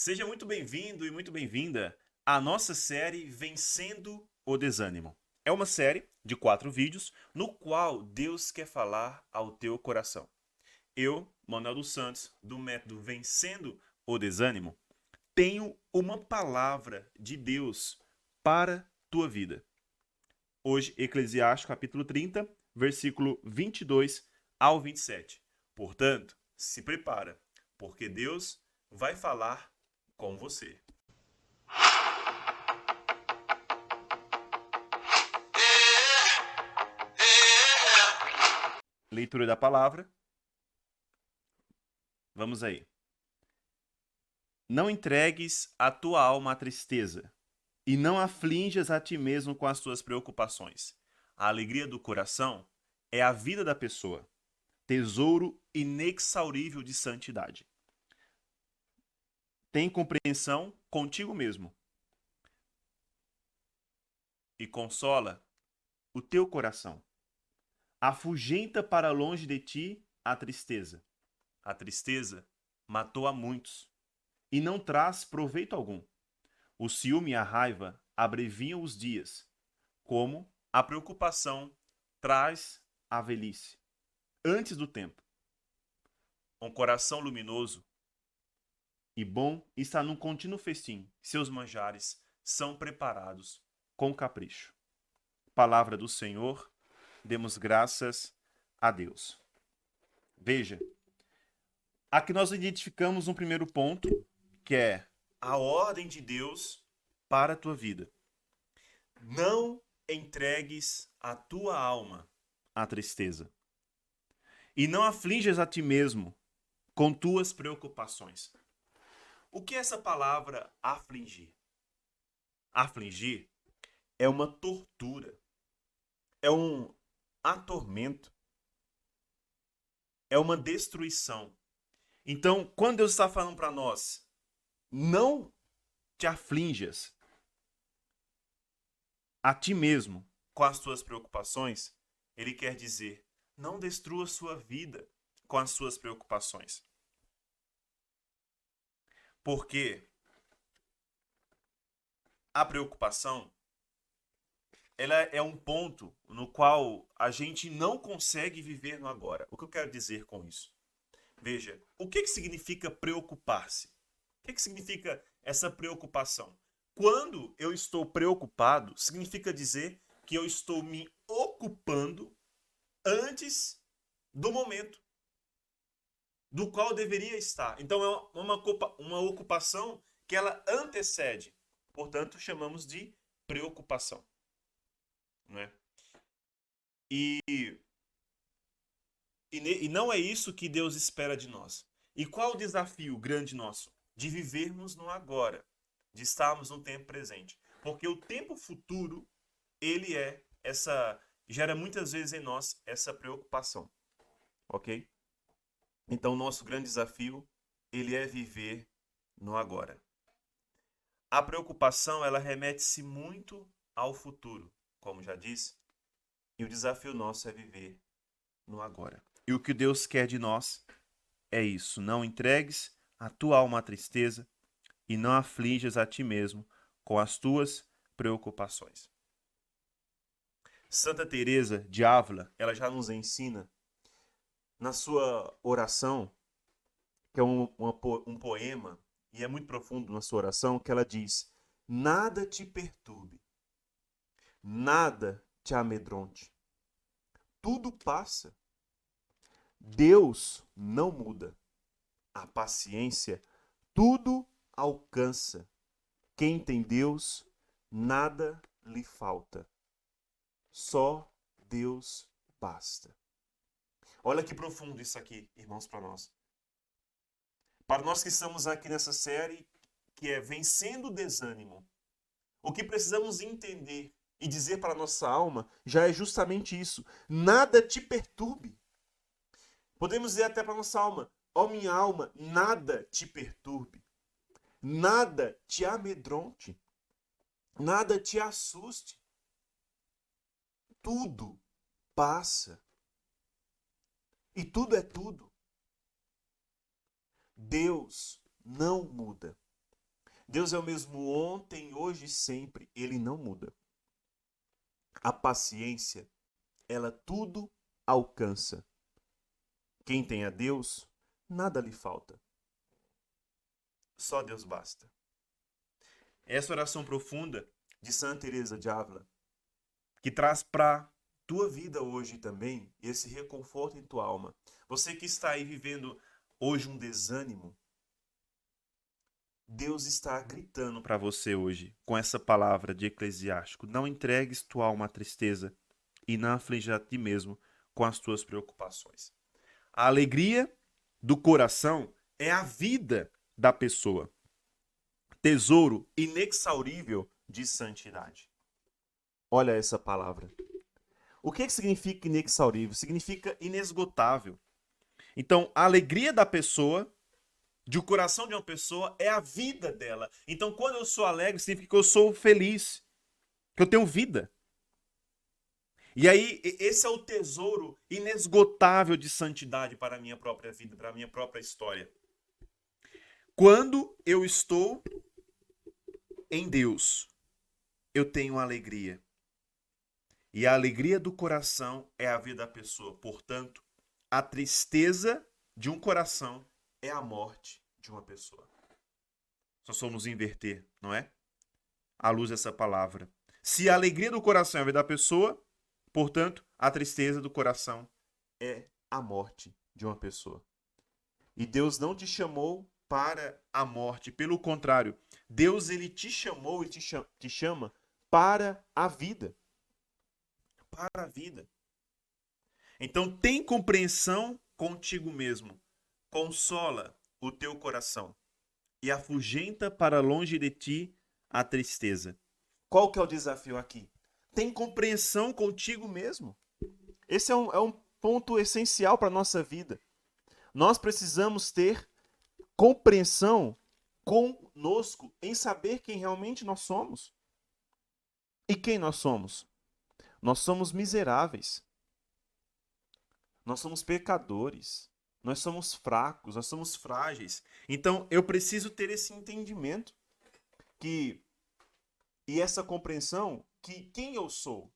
Seja muito bem-vindo e muito bem-vinda à nossa série Vencendo o Desânimo. É uma série de 4 vídeos no qual Deus quer falar ao teu coração. Eu, Manuel dos Santos, do método Vencendo o Desânimo, tenho uma palavra de Deus para tua vida. Hoje, Eclesiastes capítulo 30, versículo 22 ao 27. Portanto, se prepara, porque Deus vai falar com você. Leitura da palavra. Vamos aí. Não entregues a tua alma à tristeza, e não aflinjas a ti mesmo com as tuas preocupações. A alegria do coração é a vida da pessoa, tesouro inexaurível de santidade. Tem compreensão contigo mesmo e consola o teu coração. Afugenta para longe de ti a tristeza. A tristeza matou a muitos e não traz proveito algum. O ciúme e a raiva abreviam os dias, como a preocupação traz a velhice, antes do tempo. Um coração luminoso e bom está num contínuo festim. Seus manjares são preparados com capricho. Palavra do Senhor, demos graças a Deus. Veja, aqui nós identificamos um primeiro ponto, que é a ordem de Deus para a tua vida. Não entregues a tua alma à tristeza. E não aflinjas a ti mesmo com tuas preocupações. O que é essa palavra afligir? Afligir é uma tortura, é um atormento, é uma destruição. Então, quando Deus está falando para nós, não te aflinjas a ti mesmo com as tuas preocupações, Ele quer dizer, não destrua sua vida com as suas preocupações. Porque a preocupação, ela é um ponto no qual a gente não consegue viver no agora. O que eu quero dizer com isso? Veja, o que significa preocupar-se? O que significa essa preocupação? Quando eu estou preocupado, significa dizer que eu estou me ocupando antes do momento do qual eu deveria estar. Então é uma ocupação que ela antecede. Portanto, chamamos de preocupação. Não é? E não é isso que Deus espera de nós. E qual o desafio grande nosso? De vivermos no agora, de estarmos no tempo presente. Porque o tempo futuro, ele gera muitas vezes em nós essa preocupação. Ok? Então, o nosso grande desafio, ele é viver no agora. A preocupação, ela remete-se muito ao futuro, como já disse, e o desafio nosso é viver no agora. E o que Deus quer de nós é isso: não entregues a tua alma à tristeza e não aflijas a ti mesmo com as tuas preocupações. Santa Teresa de Ávila, ela já nos ensina na sua oração, que é um poema, e é muito profundo na sua oração, que ela diz: nada te perturbe, nada te amedronte, tudo passa. Deus não muda. A paciência tudo alcança. Quem tem Deus, nada lhe falta. Só Deus basta. Olha que profundo isso aqui, irmãos, para nós. Para nós que estamos aqui nessa série, que é Vencendo o Desânimo, o que precisamos entender e dizer para a nossa alma já é justamente isso. Nada te perturbe. Podemos dizer até para a nossa alma: ó minha alma, nada te perturbe. Nada te amedronte. Nada te assuste. Tudo passa. E tudo é tudo. Deus não muda. Deus é o mesmo ontem, hoje e sempre. Ele não muda. A paciência, ela tudo alcança. Quem tem a Deus, nada lhe falta. Só Deus basta. Essa oração profunda de Santa Teresa de Ávila, que traz para tua vida hoje também esse reconforto em tua alma. Você que está aí vivendo hoje um desânimo, Deus está gritando para você hoje com essa palavra de Eclesiástico: não entregues tua alma à tristeza e não aflija a ti mesmo com as tuas preocupações. A alegria do coração é a vida da pessoa. Tesouro inexaurível de santidade. Olha essa palavra. O que significa inexaurível? Significa inesgotável. Então, a alegria da pessoa, do coração de uma pessoa, é a vida dela. Então, quando eu sou alegre, significa que eu sou feliz, que eu tenho vida. E aí, esse é o tesouro inesgotável de santidade para a minha própria vida, para a minha própria história. Quando eu estou em Deus, eu tenho alegria. E a alegria do coração é a vida da pessoa. Portanto, a tristeza de um coração é a morte de uma pessoa. Só somos inverter, não é? À luz dessa palavra. Se a alegria do coração é a vida da pessoa, portanto, a tristeza do coração é a morte de uma pessoa. E Deus não te chamou para a morte. Pelo contrário, Deus ele te chamou e te chama para a vida. Para a vida. Então, tem compreensão contigo mesmo. Consola o teu coração e afugenta para longe de ti a tristeza. Qual que é o desafio aqui? Tem compreensão contigo mesmo. Esse é um ponto essencial para a nossa vida. Nós precisamos ter compreensão conosco em saber quem realmente nós somos. E quem nós somos? Nós somos miseráveis. Nós somos pecadores. Nós somos fracos, nós somos frágeis. Então, eu preciso ter esse entendimento e essa compreensão que quem eu sou?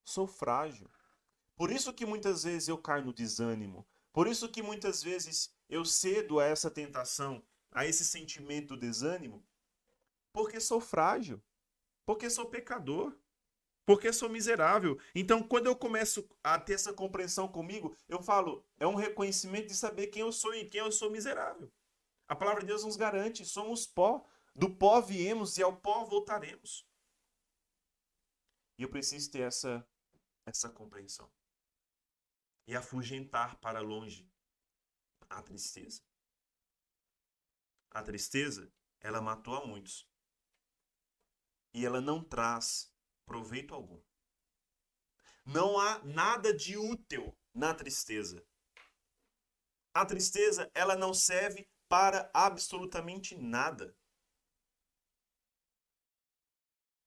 Sou frágil. Por isso que muitas vezes eu caio no desânimo. Por isso que muitas vezes eu cedo a essa tentação, a esse sentimento do desânimo, porque sou frágil, porque sou pecador, porque sou miserável. Então, quando eu começo a ter essa compreensão comigo, eu falo, é um reconhecimento de saber quem eu sou e quem eu sou miserável. A palavra de Deus nos garante, somos pó, do pó viemos e ao pó voltaremos. E eu preciso ter essa compreensão. E afugentar para longe a tristeza. A tristeza, ela matou a muitos. E ela não traz proveito algum. Não há nada de útil na tristeza. A tristeza, ela não serve para absolutamente nada.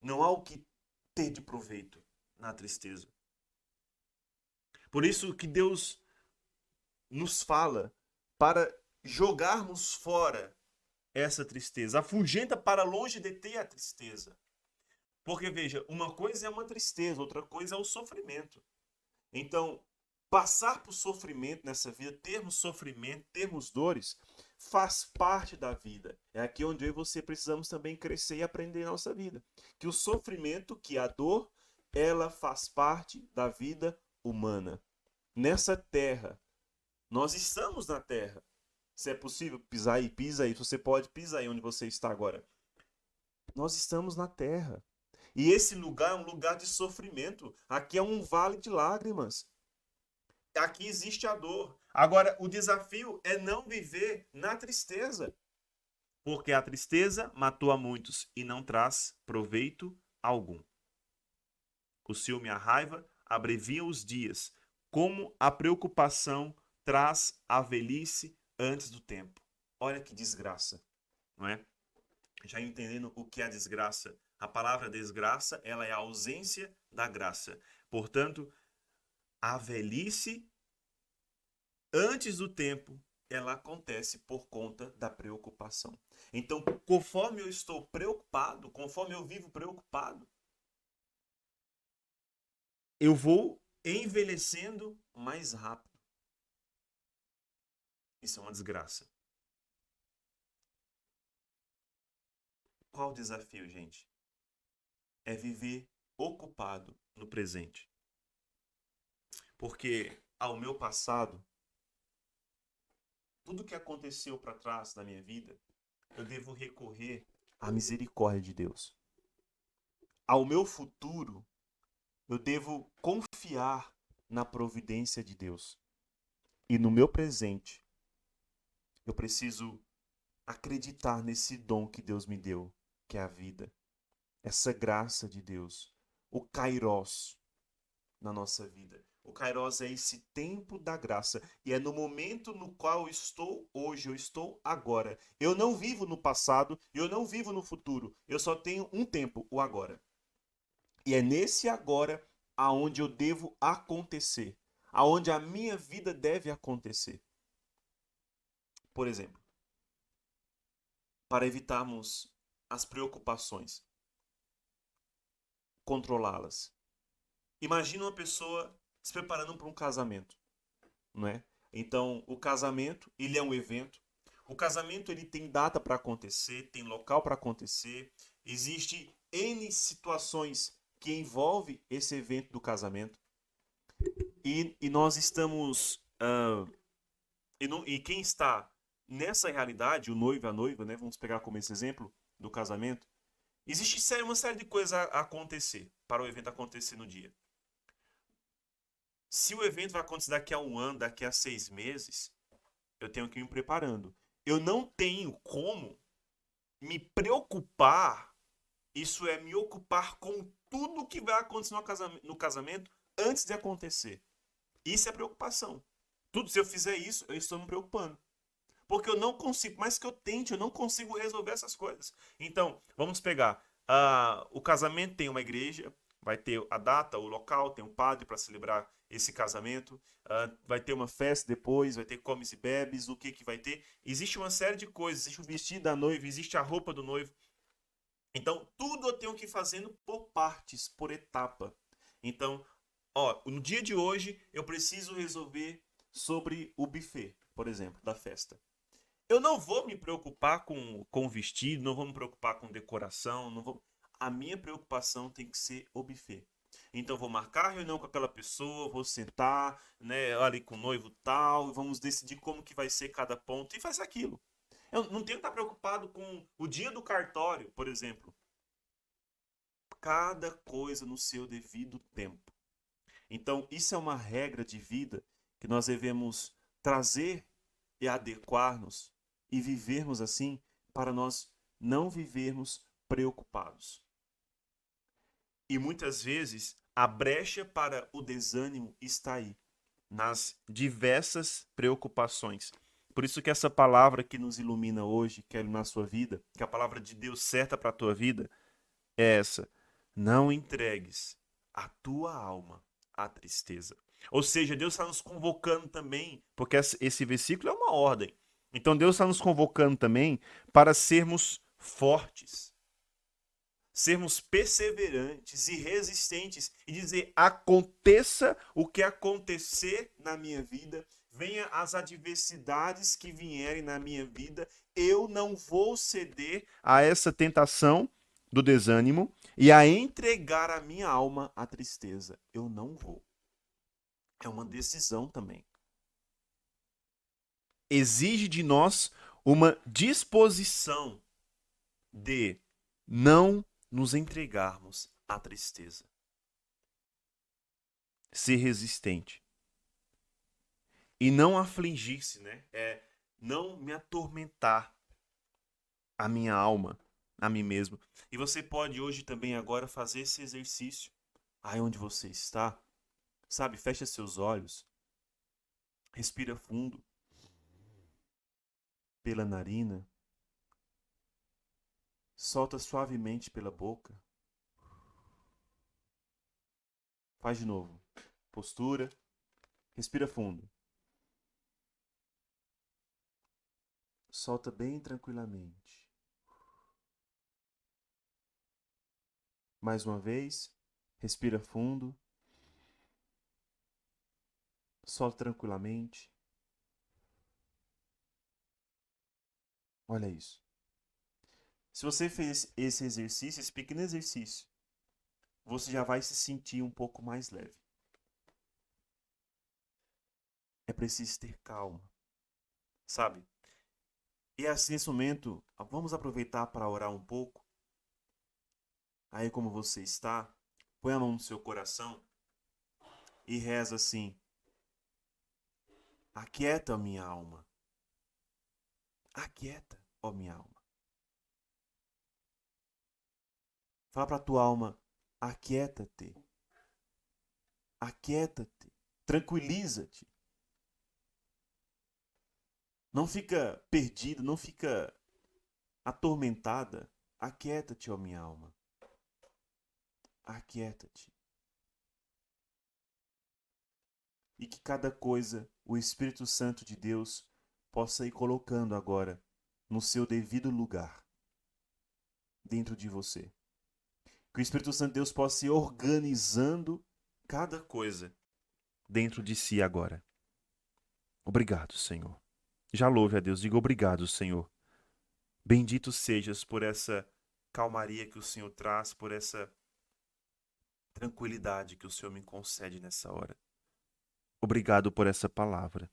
Não há o que ter de proveito na tristeza. Por isso que Deus nos fala para jogarmos fora essa tristeza. Afugenta para longe de ter a tristeza. Porque, veja, uma coisa é uma tristeza, outra coisa é o sofrimento. Então, passar por sofrimento nessa vida, termos sofrimento, termos dores, faz parte da vida. É aqui onde eu e você precisamos também crescer e aprender na nossa vida. Que o sofrimento, que a dor, ela faz parte da vida humana. Nessa terra, nós estamos na terra. Se é possível pisar aí, pisa aí. Se você pode, pisa aí onde você está agora. Nós estamos na terra. E esse lugar é um lugar de sofrimento. Aqui é um vale de lágrimas. Aqui existe a dor. Agora, o desafio é não viver na tristeza. Porque a tristeza matou a muitos e não traz proveito algum. O ciúme e a raiva abreviam os dias, como a preocupação traz a velhice antes do tempo. Olha que desgraça, não é? Já entendendo o que é a desgraça. A palavra desgraça, ela é a ausência da graça. Portanto, a velhice antes do tempo ela acontece por conta da preocupação. Então, conforme eu estou preocupado, conforme eu vivo preocupado, eu vou envelhecendo mais rápido. Isso é uma desgraça. Qual o desafio, gente? É viver ocupado no presente. Porque ao meu passado, tudo que aconteceu para trás da minha vida, eu devo recorrer à misericórdia de Deus. Ao meu futuro, eu devo confiar na providência de Deus. E no meu presente, eu preciso acreditar nesse dom que Deus me deu, que é a vida. Essa graça de Deus. O Kairos na nossa vida. O Kairos é esse tempo da graça. E é no momento no qual eu estou hoje, eu estou agora. Eu não vivo no passado, eu não vivo no futuro. Eu só tenho um tempo, o agora. E é nesse agora aonde eu devo acontecer. Aonde a minha vida deve acontecer. Por exemplo, para evitarmos as preocupações, controlá-las. Imagina uma pessoa se preparando para um casamento, não é? Então, o casamento, ele é um evento. O casamento, ele tem data para acontecer, tem local para acontecer. Existe N situações que envolve esse evento do casamento. E nós estamos... e quem está nessa realidade, o noivo e a noiva, né? Vamos pegar como esse exemplo do casamento. Existe uma série de coisas a acontecer para o evento acontecer no dia. Se o evento vai acontecer daqui a um ano, daqui a 6 meses, eu tenho que ir me preparando. Eu não tenho como me preocupar, isso é, me ocupar com tudo que vai acontecer no casamento antes de acontecer. Isso é preocupação. Tudo, se eu fizer isso, eu estou me preocupando. Porque eu não consigo, mais que eu tente, eu não consigo resolver essas coisas. Então, vamos pegar. O casamento tem uma igreja, vai ter a data, o local, tem um padre para celebrar esse casamento. Vai ter uma festa depois, vai ter comes e bebes, o que que vai ter. Existe uma série de coisas, existe o vestido da noiva, existe a roupa do noivo. Então, tudo eu tenho que ir fazendo por partes, por etapa. Então, no dia de hoje, eu preciso resolver sobre o buffet, por exemplo, da festa. Eu não vou me preocupar com vestido, não vou me preocupar com decoração, não vou... A minha preocupação tem que ser o buffet. Então vou marcar a reunião com aquela pessoa, vou sentar, né, ali com o noivo tal, vamos decidir como que vai ser cada ponto e faz aquilo. Eu não tenho que estar preocupado com o dia do cartório, por exemplo. Cada coisa no seu devido tempo. Então, isso é uma regra de vida que nós devemos trazer e adequar-nos e vivermos assim para nós não vivermos preocupados. E muitas vezes a brecha para o desânimo está aí, nas diversas preocupações. Por isso que essa palavra que nos ilumina hoje, que é na sua vida, que é a palavra de Deus certa para a tua vida, é essa: não entregues a tua alma à tristeza. Ou seja, Deus está nos convocando também, porque esse versículo é uma ordem. Então Deus está nos convocando também para sermos fortes, sermos perseverantes e resistentes e dizer: aconteça o que acontecer na minha vida, venha as adversidades que vierem na minha vida, eu não vou ceder a essa tentação do desânimo e a entregar a minha alma à tristeza. Eu não vou. É uma decisão também. Exige de nós uma disposição de não nos entregarmos à tristeza. Ser resistente. E não afligir-se, né? Não me atormentar a minha alma, a mim mesmo. E você pode hoje também agora fazer esse exercício. Aí onde você está, sabe? Fecha seus olhos. Respira fundo pela narina. Solta suavemente pela boca. Faz de novo. Postura. Respira fundo. Solta bem tranquilamente. Mais uma vez, respira fundo. Solta tranquilamente. Olha isso. Se você fez esse exercício, esse pequeno exercício, você já vai se sentir um pouco mais leve. É preciso ter calma, sabe? E assim, nesse momento, vamos aproveitar para orar um pouco. Aí, como você está, põe a mão no seu coração e reza assim: aquieta, minha alma. Aquieta, ó minha alma. Fala para a tua alma: aquieta-te. Aquieta-te. Tranquiliza-te. Não fica perdida, não fica atormentada. Aquieta-te, ó minha alma. Aquieta-te. E que cada coisa o Espírito Santo de Deus possa ir colocando agora no seu devido lugar dentro de você. Que o Espírito Santo de Deus possa ir organizando cada coisa dentro de si agora. Obrigado, Senhor. Já louve a Deus, diga obrigado, Senhor. Bendito sejas por essa calmaria que o Senhor traz, por essa tranquilidade que o Senhor me concede nessa hora. Obrigado por essa palavra.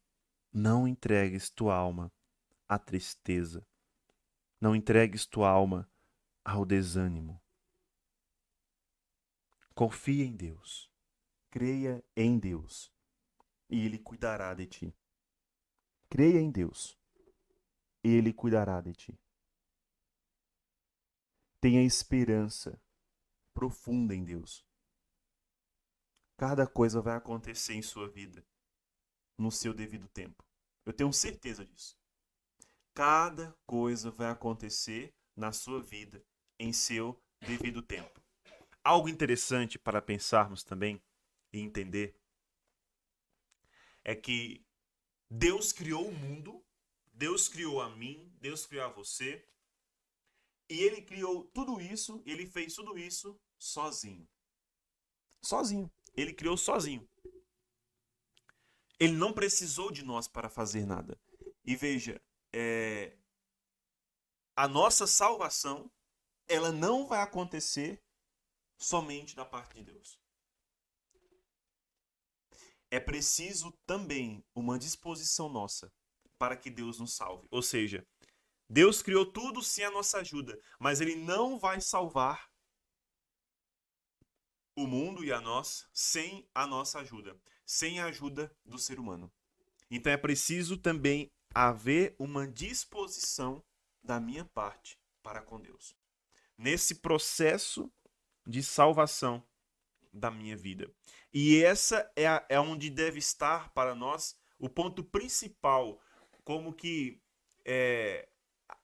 Não entregues tua alma à tristeza. Não entregues tua alma ao desânimo. Confia em Deus. Creia em Deus. E Ele cuidará de ti. Creia em Deus. Ele cuidará de ti. Tenha esperança profunda em Deus. Cada coisa vai acontecer em sua vida no seu devido tempo. Eu tenho certeza disso. Cada coisa vai acontecer na sua vida em seu devido tempo. Algo interessante para pensarmos também e entender é que Deus criou o mundo, Deus criou a mim, Deus criou a você, e Ele criou tudo isso, Ele fez tudo isso sozinho. Sozinho. Ele criou sozinho. Ele não precisou de nós para fazer nada. E veja, a nossa salvação, ela não vai acontecer somente da parte de Deus. É preciso também uma disposição nossa para que Deus nos salve. Ou seja, Deus criou tudo sem a nossa ajuda, mas Ele não vai salvar o mundo e a nós sem a nossa ajuda, sem a ajuda do ser humano. Então é preciso também haver uma disposição da minha parte para com Deus. Nesse processo de salvação da minha vida. E essa é onde deve estar para nós o ponto principal, como que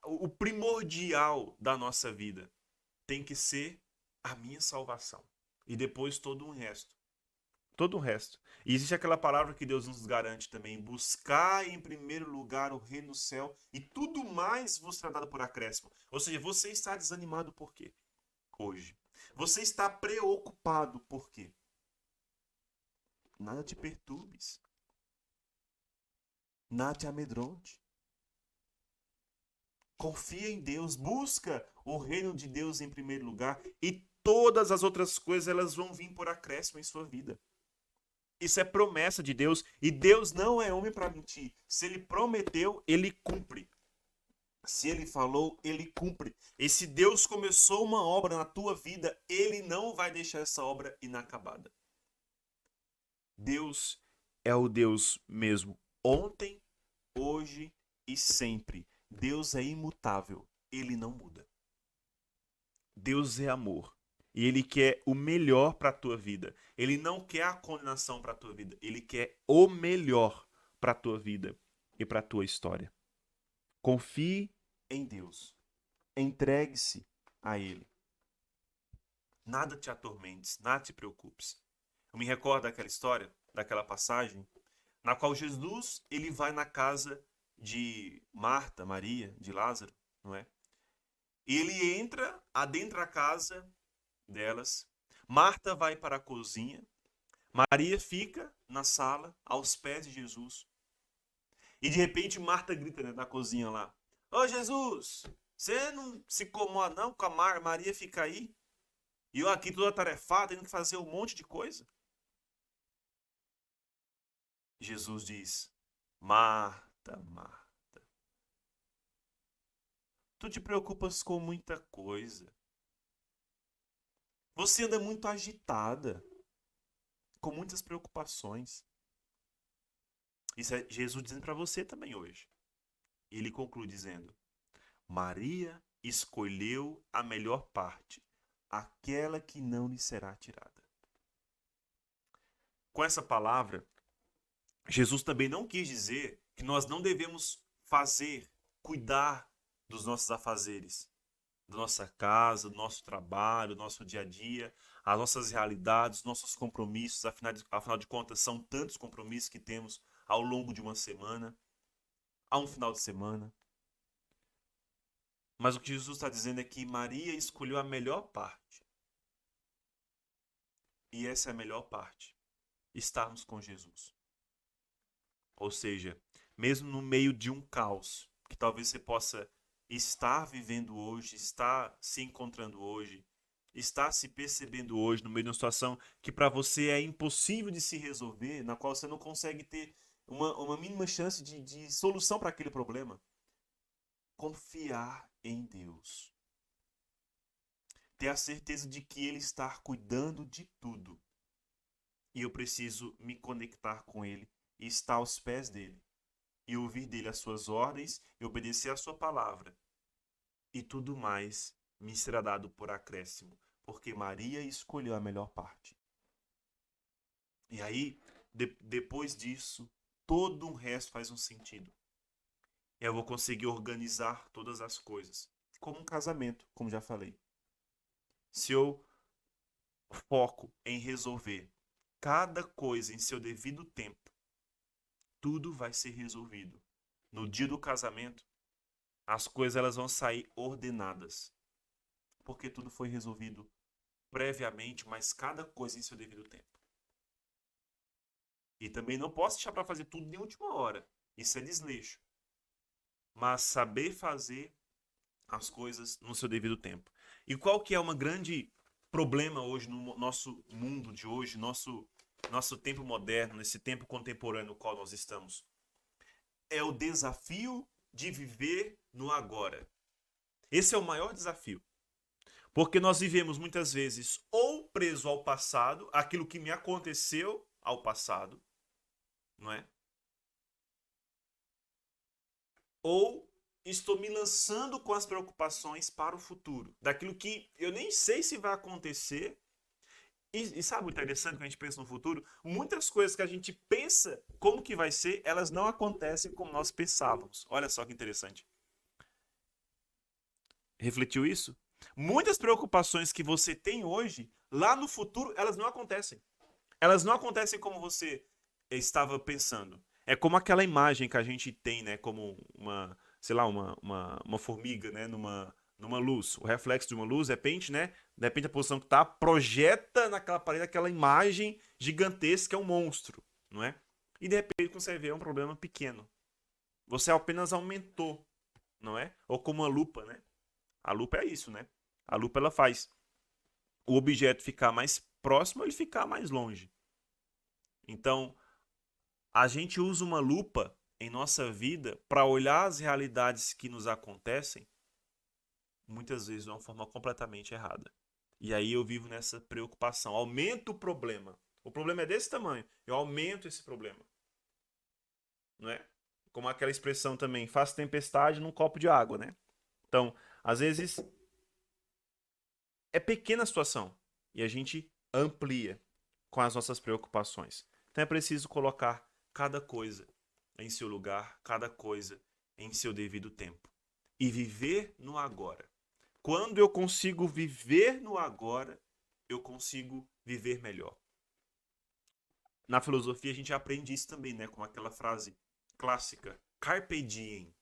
o primordial da nossa vida tem que ser a minha salvação. E depois todo o resto. Todo o resto. E existe aquela palavra que Deus nos garante também: buscar em primeiro lugar o reino do céu e tudo mais vos será dado por acréscimo. Ou seja, você está desanimado por quê? Hoje. Você está preocupado por quê? Nada te perturbes. Nada te amedronte. Confia em Deus, busca o reino de Deus em primeiro lugar e todas as outras coisas elas vão vir por acréscimo em sua vida. Isso é promessa de Deus e Deus não é homem para mentir. Se Ele prometeu, Ele cumpre. Se Ele falou, Ele cumpre. E se Deus começou uma obra na tua vida, Ele não vai deixar essa obra inacabada. Deus é o Deus mesmo ontem, hoje e sempre. Deus é imutável, Ele não muda. Deus é amor e Ele quer o melhor para a tua vida. Ele não quer a condenação para a tua vida, Ele quer o melhor para a tua vida e para a tua história. Confie em Deus, entregue-se a Ele. Nada te atormentes, nada te preocupes. Eu me recordo daquela história, daquela passagem, na qual Jesus ele vai na casa de Marta, Maria, de Lázaro, não é? Ele adentra a casa delas. Marta vai para a cozinha. Maria fica na sala, aos pés de Jesus. E de repente Marta grita, né, na cozinha lá: Ô Jesus, você não se incomoda não com a Maria ficar aí? E eu aqui toda atarefada, tendo que fazer um monte de coisa? Jesus diz: Marta, Marta, tu te preocupas com muita coisa. Você anda muito agitada, com muitas preocupações. Isso é Jesus dizendo para você também hoje. E ele conclui dizendo: Maria escolheu a melhor parte, aquela que não lhe será tirada. Com essa palavra, Jesus também não quis dizer que nós não devemos fazer, cuidar dos nossos afazeres, da nossa casa, do nosso trabalho, do nosso dia a dia, as nossas realidades, nossos compromissos. Afinal de contas, são tantos compromissos que temos ao longo de uma semana, a um final de semana. Mas o que Jesus está dizendo é que Maria escolheu a melhor parte. E essa é a melhor parte: estarmos com Jesus. Ou seja, mesmo no meio de um caos, que talvez você possa estar vivendo hoje, estar se encontrando hoje, estar se percebendo hoje no meio de uma situação que para você é impossível de se resolver, na qual você não consegue ter uma mínima chance de solução para aquele problema. Confiar em Deus. Ter a certeza de que Ele está cuidando de tudo. E eu preciso me conectar com Ele e estar aos pés dele. E ouvir dele as suas ordens e obedecer a sua palavra. E tudo mais me será dado por acréscimo, porque Maria escolheu a melhor parte. E aí, depois disso, todo o resto faz um sentido. Eu vou conseguir organizar todas as coisas. Como um casamento, como já falei. Se eu foco em resolver cada coisa em seu devido tempo, tudo vai ser resolvido. No dia do casamento, as coisas elas vão sair ordenadas. Porque tudo foi resolvido previamente, mas cada coisa em seu devido tempo. E também não posso deixar para fazer tudo de última hora. Isso é desleixo. Mas saber fazer as coisas no seu devido tempo. E qual que é um grande problema hoje no nosso mundo de hoje, nosso tempo moderno, nesse tempo contemporâneo no qual nós estamos? É o desafio de viver no agora. Esse é o maior desafio. Porque nós vivemos muitas vezes ou preso ao passado, aquilo que me aconteceu ao passado, não é? Ou estou me lançando com as preocupações para o futuro, daquilo que eu nem sei se vai acontecer. E sabe o interessante quando a gente pensa no futuro? Muitas coisas que a gente pensa como que vai ser, elas não acontecem como nós pensávamos. Olha só que interessante. Refletiu isso? Muitas preocupações que você tem hoje, lá no futuro, elas não acontecem. Elas não acontecem como você estava pensando. É como aquela imagem que a gente tem, né? Como uma, sei lá, uma formiga, né? Numa luz. O reflexo de uma luz, de repente, né? De repente a posição que tá projeta naquela parede aquela imagem gigantesca, é um monstro, não é? E de repente, quando você vê, é um problema pequeno. Você apenas aumentou, não é? Ou como uma lupa, né? A lupa é isso, né? A lupa ela faz o objeto ficar mais próximo ou ele ficar mais longe. Então, a gente usa uma lupa em nossa vida para olhar as realidades que nos acontecem, muitas vezes de uma forma completamente errada. E aí eu vivo nessa preocupação. Aumento o problema. O problema é desse tamanho. Eu aumento esse problema. Não é? Como aquela expressão também, faço tempestade num copo de água, né? Então, às vezes é pequena a situação e a gente amplia com as nossas preocupações. Então é preciso colocar cada coisa em seu lugar, cada coisa em seu devido tempo e viver no agora. Quando eu consigo viver no agora, eu consigo viver melhor. Na filosofia a gente aprende isso também, né, com aquela frase clássica: Carpe diem.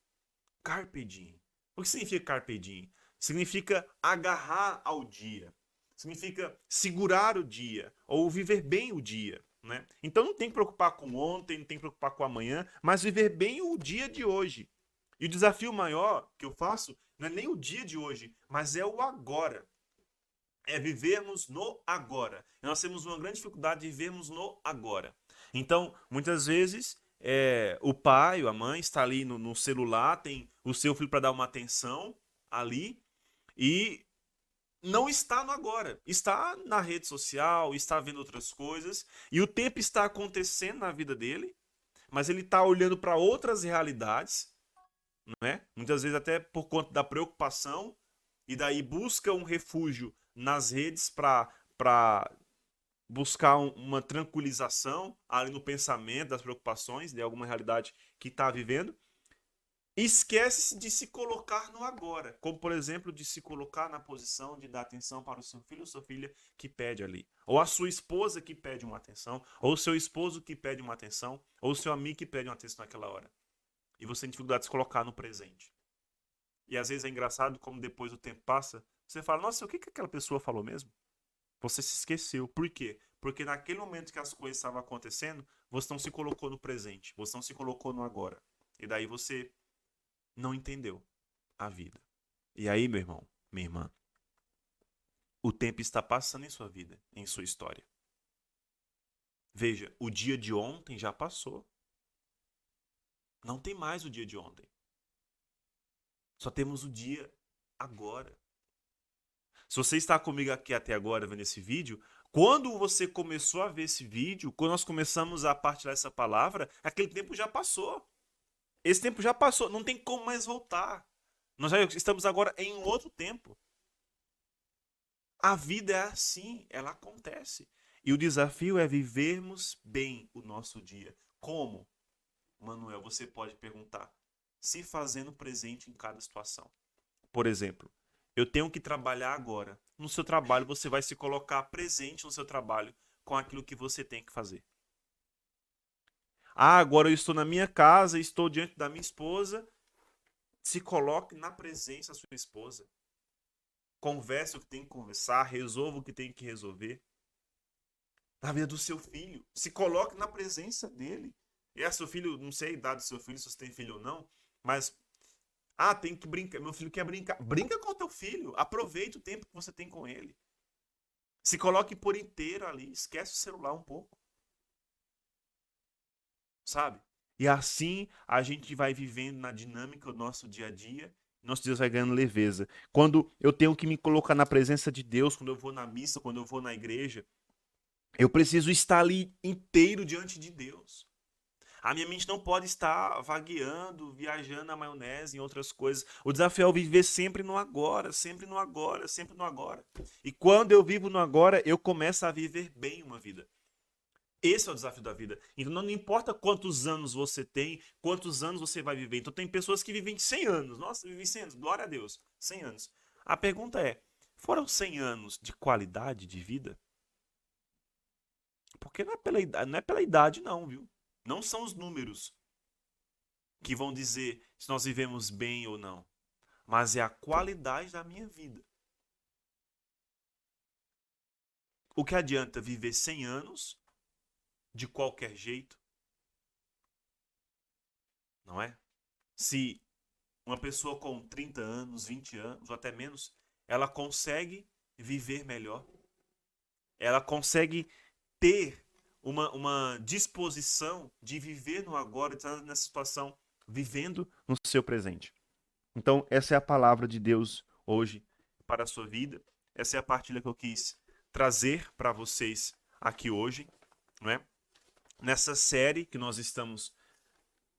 Carpe diem. O que significa carpe diem? Significa agarrar ao dia. Significa segurar o dia ou viver bem o dia, né? Então não tem que preocupar com ontem, não tem que preocupar com amanhã, mas viver bem o dia de hoje. E o desafio maior que eu faço não é nem o dia de hoje, mas é o agora. É vivermos no agora. E nós temos uma grande dificuldade de vivermos no agora. Então, muitas vezes, o pai ou a mãe está ali no celular, tem o seu filho para dar uma atenção ali e não está no agora. Está na rede social, está vendo outras coisas e o tempo está acontecendo na vida dele, mas ele está olhando para outras realidades, né? Muitas vezes até por conta da preocupação e daí busca um refúgio nas redes para buscar uma tranquilização ali no pensamento, das preocupações, de alguma realidade que está vivendo. Esquece-se de se colocar no agora, como por exemplo de se colocar na posição de dar atenção para o seu filho ou sua filha que pede ali, ou a sua esposa que pede uma atenção, ou o seu esposo que pede uma atenção, ou o seu amigo que pede uma atenção naquela hora. E você tem dificuldade de se colocar no presente. E às vezes é engraçado como depois o tempo passa, você fala, nossa, o que aquela pessoa falou mesmo? Você se esqueceu. Por quê? Porque naquele momento que as coisas estavam acontecendo, você não se colocou no presente, você não se colocou no agora. E daí você não entendeu a vida. E aí, meu irmão, minha irmã, o tempo está passando em sua vida, em sua história. Veja, o dia de ontem já passou. Não tem mais o dia de ontem. Só temos o dia agora. Se você está comigo aqui até agora vendo esse vídeo, quando você começou a ver esse vídeo, quando nós começamos a partilhar essa palavra, aquele tempo já passou. Esse tempo já passou, não tem como mais voltar. Nós já estamos agora em um outro tempo. A vida é assim, ela acontece. E o desafio é vivermos bem o nosso dia. Como? Manuel, você pode perguntar. Se fazendo presente em cada situação. Por exemplo, eu tenho que trabalhar agora. No seu trabalho, você vai se colocar presente no seu trabalho com aquilo que você tem que fazer. Ah, agora eu estou na minha casa, estou diante da minha esposa. Se coloque na presença da sua esposa. Converse o que tem que conversar, resolva o que tem que resolver. Na vida do seu filho, se coloque na presença dele. E seu filho, não sei a idade do seu filho, se você tem filho ou não, mas tem que brincar. Meu filho quer brincar. Brinca com o teu filho. Aproveita o tempo que você tem com ele. Se coloque por inteiro ali. Esquece o celular um pouco. Sabe? E assim a gente vai vivendo na dinâmica do nosso dia a dia. Nosso Deus vai ganhando leveza. Quando eu tenho que me colocar na presença de Deus, quando eu vou na missa, quando eu vou na igreja, eu preciso estar ali inteiro diante de Deus. A minha mente não pode estar vagueando, viajando na maionese, em outras coisas. O desafio é viver sempre no agora, sempre no agora, sempre no agora. E quando eu vivo no agora, eu começo a viver bem uma vida. Esse é o desafio da vida. Então não importa quantos anos você tem, quantos anos você vai viver. Então tem pessoas que vivem 100 anos. Nossa, vivi 100 anos. Glória a Deus. 100 anos. A pergunta é, foram 100 anos de qualidade de vida? Porque não é pela idade não, viu? Não são os números que vão dizer se nós vivemos bem ou não, mas é a qualidade da minha vida. O que adianta viver 100 anos de qualquer jeito? Não é? Se uma pessoa com 30 anos, 20 anos ou até menos, ela consegue viver melhor, ela consegue ter uma disposição de viver no agora, de estar nessa situação, vivendo no seu presente. Então, essa é a palavra de Deus hoje para a sua vida. Essa é a partilha que eu quis trazer para vocês aqui hoje, né? Nessa série que nós estamos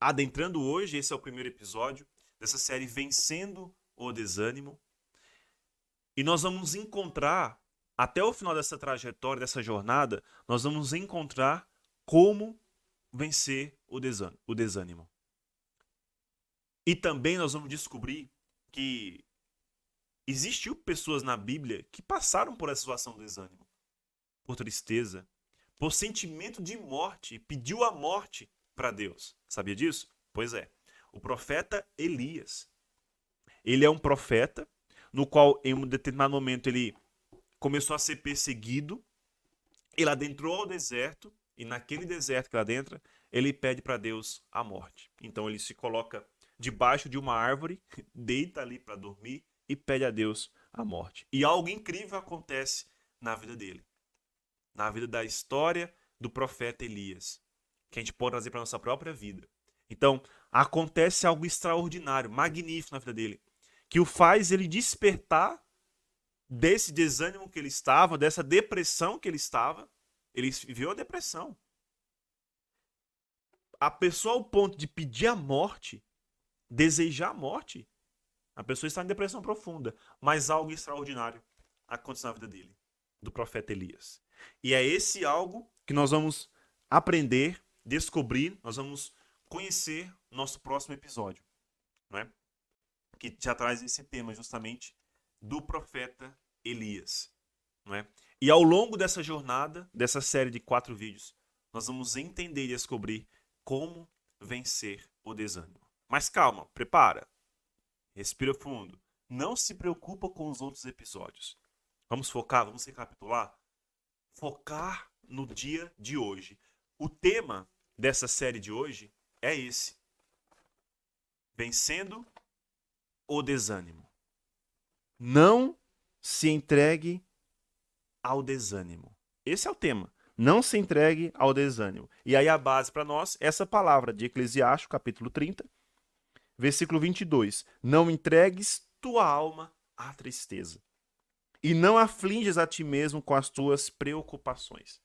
adentrando hoje, esse é o primeiro episódio dessa série Vencendo o Desânimo. E nós vamos encontrar, até o final dessa trajetória, dessa jornada, nós vamos encontrar como vencer o desânimo. E também nós vamos descobrir que existiu pessoas na Bíblia que passaram por essa situação do desânimo, por tristeza, por sentimento de morte, pediu a morte para Deus. Sabia disso? Pois é. O profeta Elias. Ele é um profeta no qual, em um determinado momento, ele começou a ser perseguido. Ele adentrou ao deserto e naquele deserto que lá dentro, ele pede para Deus a morte. Então ele se coloca debaixo de uma árvore, deita ali para dormir e pede a Deus a morte. E algo incrível acontece na vida dele. Na vida da história do profeta Elias, que a gente pode trazer para a nossa própria vida. Então, acontece algo extraordinário, magnífico na vida dele, que o faz ele despertar desse desânimo que ele estava, dessa depressão que ele estava. Ele viveu a depressão. A pessoa ao ponto de pedir a morte, desejar a morte, a pessoa está em depressão profunda, mas algo extraordinário aconteceu na vida dele, do profeta Elias. E é esse algo que nós vamos aprender, descobrir, nós vamos conhecer no nosso próximo episódio, não é? Que já traz esse tema justamente do profeta Elias, não é? E ao longo dessa jornada, dessa série de 4 vídeos, nós vamos entender e descobrir como vencer o desânimo. Mas calma, prepara, respira fundo, não se preocupa com os outros episódios. Vamos focar, vamos recapitular? Focar no dia de hoje. O tema dessa série de hoje é esse: vencendo o desânimo. Não se entregue ao desânimo. Esse é o tema. Não se entregue ao desânimo. E aí a base para nós, essa palavra de Eclesiastes, capítulo 30, versículo 22. Não entregues tua alma à tristeza. E não afliges a ti mesmo com as tuas preocupações.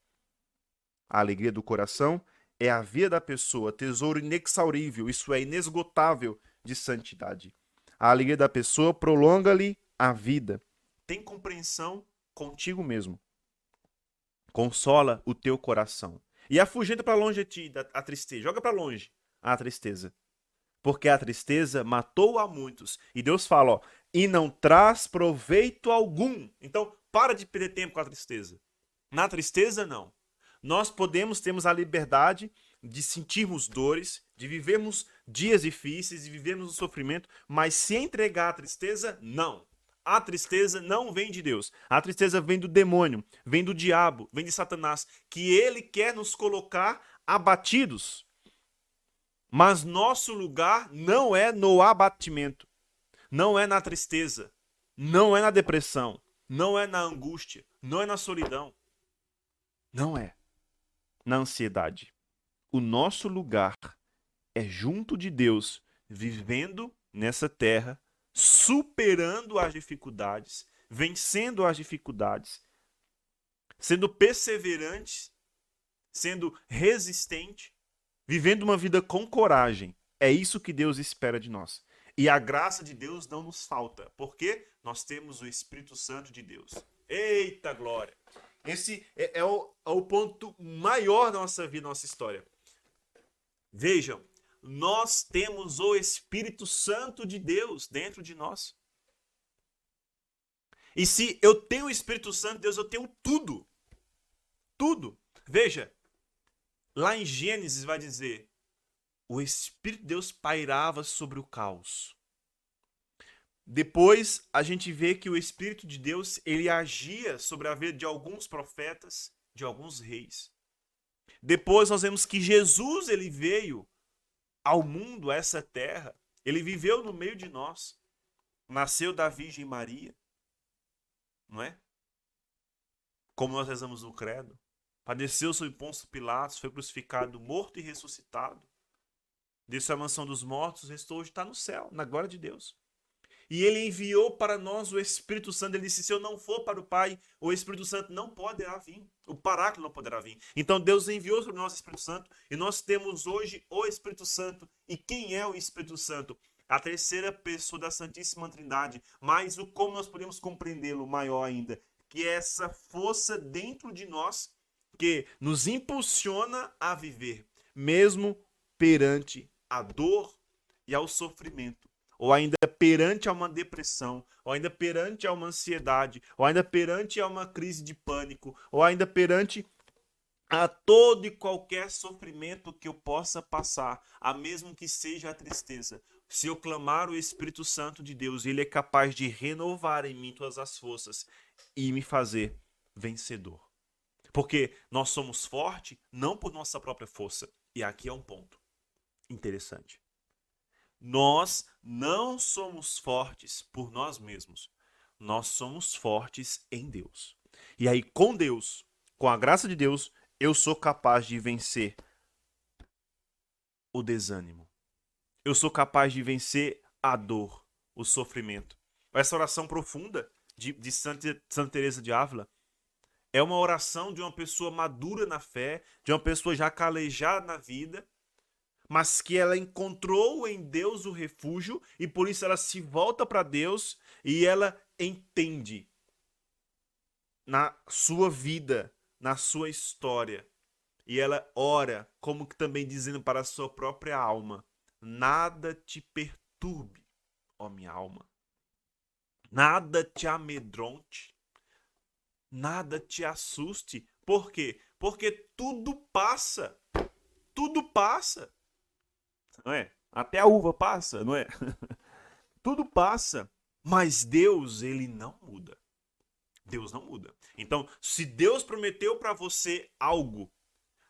A alegria do coração é a vida da pessoa, tesouro inexaurível, isso é, inesgotável de santidade. A alegria da pessoa prolonga-lhe a vida. Tem compreensão contigo mesmo. Consola o teu coração. E afugenta para longe de ti a tristeza. Joga para longe a tristeza. Porque a tristeza matou a muitos. E Deus fala, ó, e não traz proveito algum. Então, para de perder tempo com a tristeza. Na tristeza, não. Nós temos a liberdade de sentirmos dores, de vivermos dias difíceis, de vivermos o sofrimento, mas se entregar à tristeza, não. A tristeza não vem de Deus. A tristeza vem do demônio, vem do diabo, vem de Satanás, que ele quer nos colocar abatidos. Mas nosso lugar não é no abatimento, não é na tristeza, não é na depressão, não é na angústia, não é na solidão. Não é na ansiedade. O nosso lugar é junto de Deus, vivendo nessa terra, superando as dificuldades, vencendo as dificuldades, sendo perseverante, sendo resistente, vivendo uma vida com coragem. É isso que Deus espera de nós. E a graça de Deus não nos falta, porque nós temos o Espírito Santo de Deus. Eita glória! Esse é o ponto maior da nossa vida, da nossa história. Vejam, nós temos o Espírito Santo de Deus dentro de nós. E se eu tenho o Espírito Santo de Deus, eu tenho tudo. Tudo. Veja, lá em Gênesis vai dizer, o Espírito de Deus pairava sobre o caos. Depois a gente vê que o Espírito de Deus ele agia sobre a vida de alguns profetas, de alguns reis. Depois nós vemos que Jesus ele veio ao mundo, a essa terra. Ele viveu no meio de nós. Nasceu da Virgem Maria. Não é? Como nós rezamos no credo. Padeceu sob Pôncio Pilatos, foi crucificado, morto e ressuscitado. Desceu à mansão dos mortos, restou hoje, está no céu, na glória de Deus. E ele enviou para nós o Espírito Santo. Ele disse, se eu não for para o Pai, o Espírito Santo não poderá vir. O Paráclito não poderá vir. Então Deus enviou sobre nós o Espírito Santo. E nós temos hoje o Espírito Santo. E quem é o Espírito Santo? A terceira pessoa da Santíssima Trindade. Mas como nós podemos compreendê-lo maior ainda? Que é essa força dentro de nós que nos impulsiona a viver. Mesmo perante a dor e ao sofrimento. Ou ainda perante a uma depressão, ou ainda perante a uma ansiedade, ou ainda perante a uma crise de pânico, ou ainda perante a todo e qualquer sofrimento que eu possa passar, a mesmo que seja a tristeza. Se eu clamar o Espírito Santo de Deus, ele é capaz de renovar em mim todas as forças e me fazer vencedor. Porque nós somos fortes não por nossa própria força. E aqui é um ponto interessante. Nós não somos fortes por nós mesmos. Nós somos fortes em Deus. E aí, com Deus, com a graça de Deus, eu sou capaz de vencer o desânimo. Eu sou capaz de vencer a dor, o sofrimento. Essa oração profunda de Santa Teresa de Ávila é uma oração de uma pessoa madura na fé, de uma pessoa já calejada na vida, mas que ela encontrou em Deus o refúgio e por isso ela se volta para Deus e ela entende na sua vida, na sua história. E ela ora como que também dizendo para a sua própria alma: nada te perturbe, ó minha alma. Nada te amedronte. Nada te assuste. Por quê? Porque tudo passa. Tudo passa. Não é? Até a uva passa, não é? Tudo passa. Mas Deus, ele não muda. Deus não muda. Então, se Deus prometeu para você algo,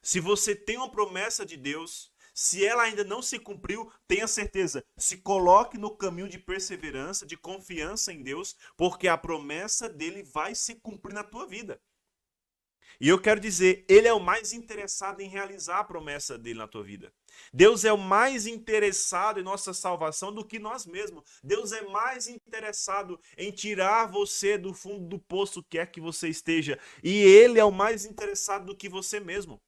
se você tem uma promessa de Deus, se ela ainda não se cumpriu, tenha certeza, se coloque no caminho de perseverança, de confiança em Deus, porque a promessa dele vai se cumprir na tua vida. E eu quero dizer, ele é o mais interessado em realizar a promessa dele na tua vida. Deus é o mais interessado em nossa salvação do que nós mesmos. Deus é mais interessado em tirar você do fundo do poço que é que você esteja. E ele é o mais interessado do que você mesmo.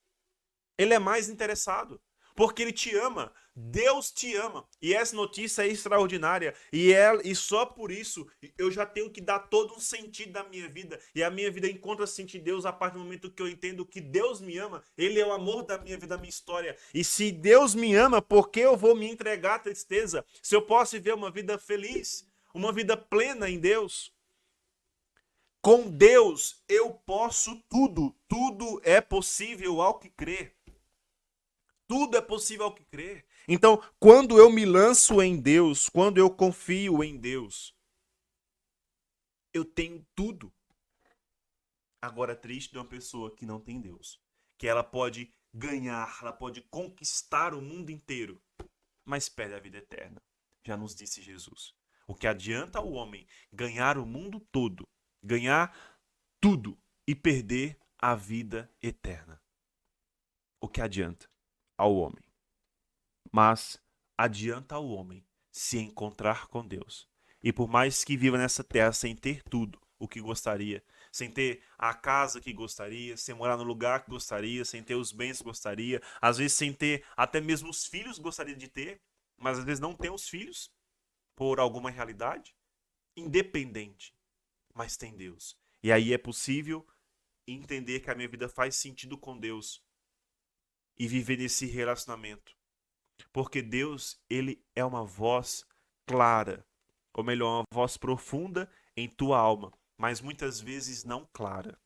Ele é mais interessado, porque ele te ama. Deus te ama. E essa notícia é extraordinária. E só por isso eu já tenho que dar todo um sentido da minha vida. E a minha vida encontra sentido em Deus a partir do momento que eu entendo que Deus me ama. Ele é o amor da minha vida, da minha história. E se Deus me ama, por que eu vou me entregar à tristeza? Se eu posso viver uma vida feliz, uma vida plena em Deus. Com Deus eu posso tudo. Tudo é possível ao que crer. Tudo é possível ao que crer. Então, quando eu me lanço em Deus, quando eu confio em Deus, eu tenho tudo. Agora, triste de uma pessoa que não tem Deus, que ela pode ganhar, ela pode conquistar o mundo inteiro, mas perde a vida eterna. Já nos disse Jesus. O que adianta ao homem ganhar o mundo todo, ganhar tudo e perder a vida eterna? O que adianta ao homem? Mas adianta ao homem se encontrar com Deus. E por mais que viva nessa terra sem ter tudo o que gostaria, sem ter a casa que gostaria, sem morar no lugar que gostaria, sem ter os bens que gostaria, às vezes sem ter até mesmo os filhos que gostaria de ter, mas às vezes não tem os filhos por alguma realidade, independente, mas tem Deus. E aí é possível entender que a minha vida faz sentido com Deus e viver nesse relacionamento. Porque Deus, ele é uma voz clara, ou melhor, uma voz profunda em tua alma, mas muitas vezes não clara.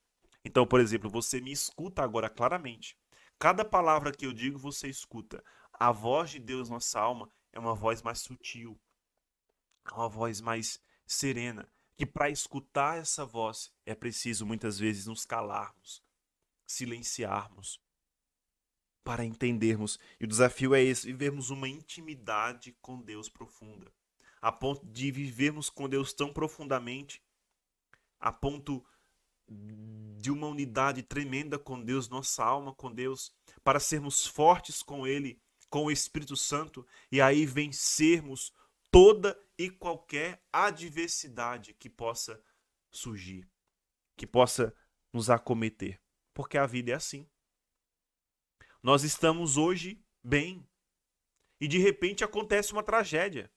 Então, por exemplo, você me escuta agora claramente. Cada palavra que eu digo, você escuta. A voz de Deus, nossa alma, é uma voz mais sutil, é uma voz mais serena, que para escutar essa voz é preciso muitas vezes nos calarmos, silenciarmos, para entendermos. E o desafio é esse, vivermos uma intimidade com Deus profunda. A ponto de vivermos com Deus tão profundamente, a ponto de uma unidade tremenda com Deus, nossa alma com Deus, para sermos fortes com Ele, com o Espírito Santo, e aí vencermos toda e qualquer adversidade que possa surgir, que possa nos acometer. Porque a vida é assim. Nós estamos hoje bem. E de repente acontece uma tragédia.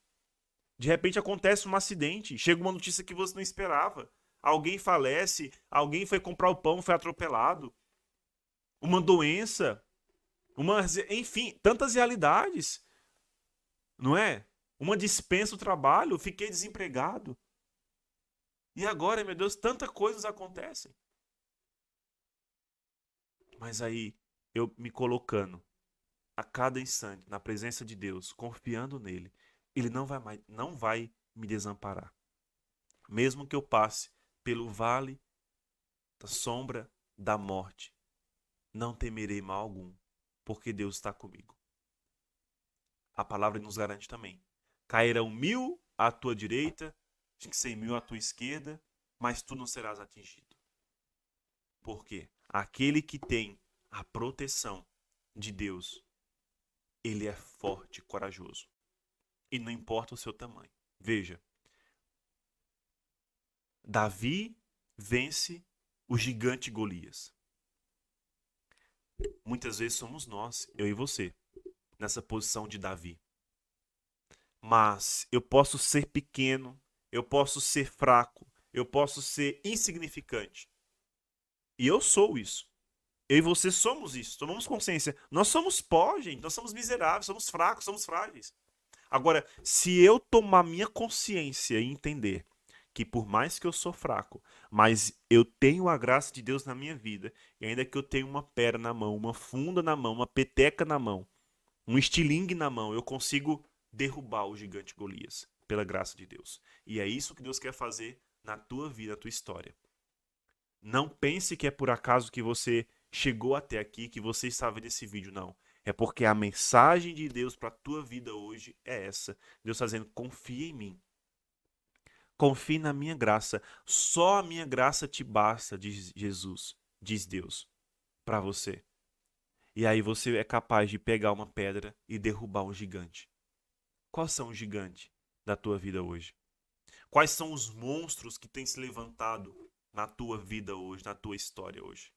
De repente acontece um acidente. Chega uma notícia que você não esperava. Alguém falece, alguém foi comprar o pão, foi atropelado. Uma doença. Enfim, tantas realidades. Não é? Uma dispensa do trabalho, fiquei desempregado. E agora, meu Deus, tantas coisas acontecem. Mas aí eu me colocando a cada instante na presença de Deus, confiando nele, ele não vai me desamparar. Mesmo que eu passe pelo vale da sombra da morte, não temerei mal algum, porque Deus está comigo. A palavra nos garante também. Cairão 1000 à tua direita, 100.000 à tua esquerda, mas tu não serás atingido. Por quê? Aquele que tem a proteção de Deus, ele é forte e corajoso. E não importa o seu tamanho. Veja, Davi vence o gigante Golias. Muitas vezes somos nós, eu e você, nessa posição de Davi. Mas eu posso ser pequeno, eu posso ser fraco, eu posso ser insignificante. E eu sou isso. Eu e você somos isso. Tomamos consciência. Nós somos pó, gente. Nós somos miseráveis, somos fracos, somos frágeis. Agora, se eu tomar minha consciência e entender que por mais que eu sou fraco, mas eu tenho a graça de Deus na minha vida, e ainda que eu tenha uma pedra na mão, uma funda na mão, uma peteca na mão, um estilingue na mão, eu consigo derrubar o gigante Golias, pela graça de Deus. E é isso que Deus quer fazer na tua vida, na tua história. Não pense que é por acaso que você chegou até aqui, que você está vendo esse vídeo, não. É porque a mensagem de Deus para a tua vida hoje é essa. Deus está dizendo, confia em mim. Confie na minha graça. Só a minha graça te basta, diz Jesus, diz Deus, para você. E aí você é capaz de pegar uma pedra e derrubar um gigante. Quais são os gigantes da tua vida hoje? Quais são os monstros que têm se levantado na tua vida hoje, na tua história hoje?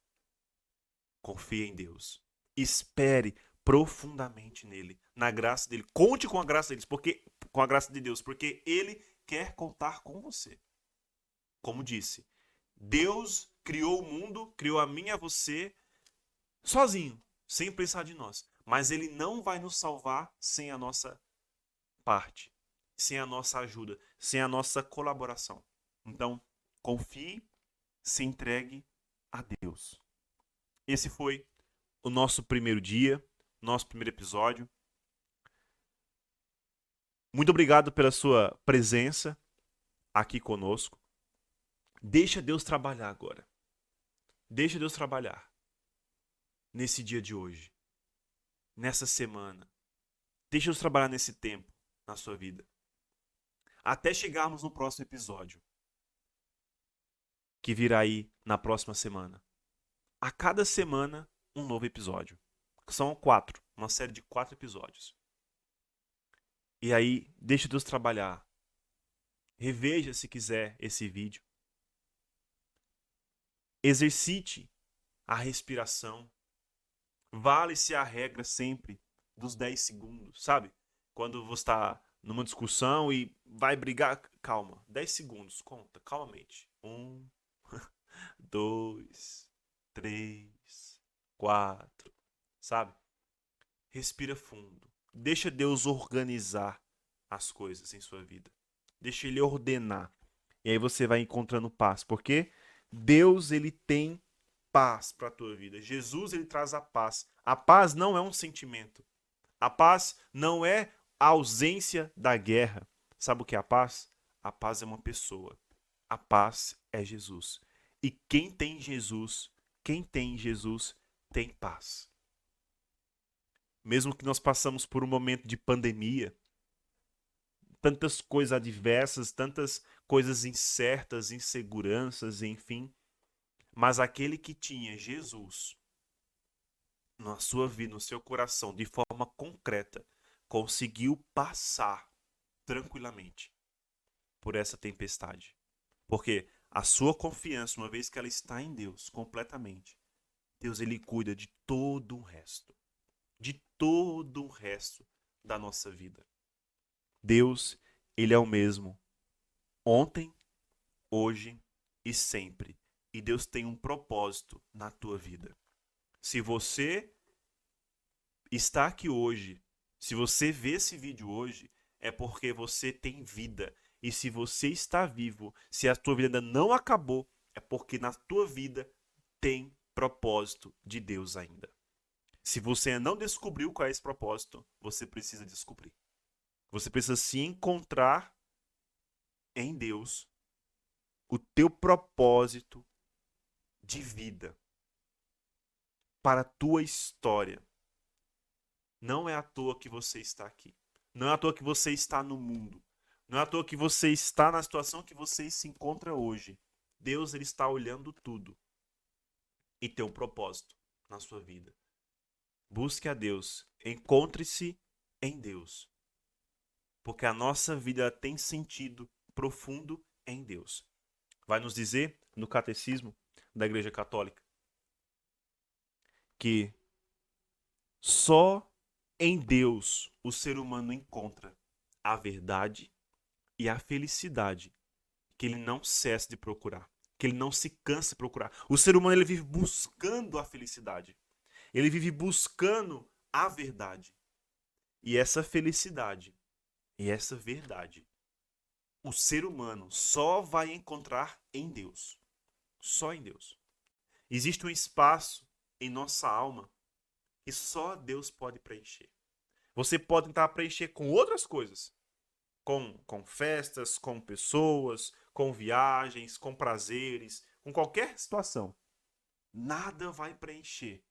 Confie em Deus. Espere profundamente nele, na graça dele. Conte com a graça deles, porque com a graça de Deus, porque ele quer contar com você. Como disse, Deus criou o mundo, criou a mim e a você sozinho, sem precisar de nós. Mas ele não vai nos salvar sem a nossa parte, sem a nossa ajuda, sem a nossa colaboração. Então, confie, se entregue a Deus. Esse foi o nosso primeiro dia, nosso primeiro episódio. Muito obrigado pela sua presença aqui conosco. Deixa Deus trabalhar agora. Deixa Deus trabalhar nesse dia de hoje, nessa semana. Deixa Deus trabalhar nesse tempo na sua vida. Até chegarmos no próximo episódio, que virá aí na próxima semana. A cada semana, um novo episódio. São 4, uma série de 4 episódios. E aí, deixa Deus trabalhar. Reveja, se quiser, esse vídeo. Exercite a respiração. Vale-se a regra sempre dos 10 segundos, sabe? Quando você está numa discussão e vai brigar, calma. 10 segundos, conta, calmamente. 1, 2, 3, 4, sabe? Respira fundo. Deixa Deus organizar as coisas em sua vida. Deixa Ele ordenar. E aí você vai encontrando paz. Porque Deus, Ele tem paz para a tua vida. Jesus, Ele traz a paz. A paz não é um sentimento. A paz não é a ausência da guerra. Sabe o que é a paz? A paz é uma pessoa. A paz é Jesus. E quem tem Jesus tem paz. Mesmo que nós passamos por um momento de pandemia, tantas coisas adversas, tantas coisas incertas, inseguranças, enfim, mas aquele que tinha Jesus na sua vida, no seu coração, de forma concreta, conseguiu passar tranquilamente por essa tempestade. Porque a sua confiança, uma vez que ela está em Deus completamente, Deus ele cuida de todo o resto. De todo o resto da nossa vida. Deus, ele é o mesmo ontem, hoje e sempre. E Deus tem um propósito na tua vida. Se você está aqui hoje, se você vê esse vídeo hoje, é porque você tem vida. E se você está vivo, se a tua vida ainda não acabou, é porque na tua vida tem propósito de Deus ainda. Se você ainda não descobriu qual é esse propósito, você precisa descobrir. Você precisa se encontrar em Deus, o teu propósito de vida para a tua história. Não é à toa que você está aqui. Não é à toa que você está no mundo. Não é à toa que você está na situação que você se encontra hoje. Deus, ele está olhando tudo e tem um propósito na sua vida. Busque a Deus. Encontre-se em Deus. Porque a nossa vida tem sentido profundo em Deus. Vai nos dizer no Catecismo da Igreja Católica que só em Deus o ser humano encontra a verdade e a felicidade que ele não cessa de procurar, que ele não se cansa de procurar. O ser humano, ele vive buscando a felicidade. Ele vive buscando a verdade. E essa felicidade e essa verdade, o ser humano só vai encontrar em Deus. Só em Deus. Existe um espaço em nossa alma que só Deus pode preencher. Você pode tentar preencher com outras coisas. Com festas, com pessoas, com viagens, com prazeres, com qualquer situação. Nada vai preencher.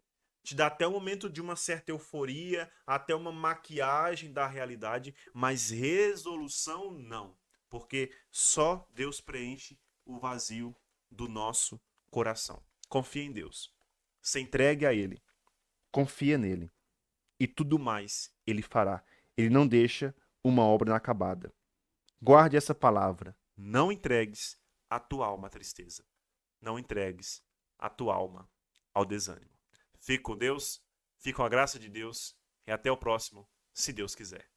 Te dá até um momento de uma certa euforia, até uma maquiagem da realidade, mas resolução não. Porque só Deus preenche o vazio do nosso coração. Confia em Deus. Se entregue a Ele. Confia nele. E tudo mais Ele fará. Ele não deixa uma obra inacabada. Guarde essa palavra. Não entregues a tua alma à tristeza. Não entregues a tua alma ao desânimo. Fique com Deus, fique com a graça de Deus e até o próximo, se Deus quiser.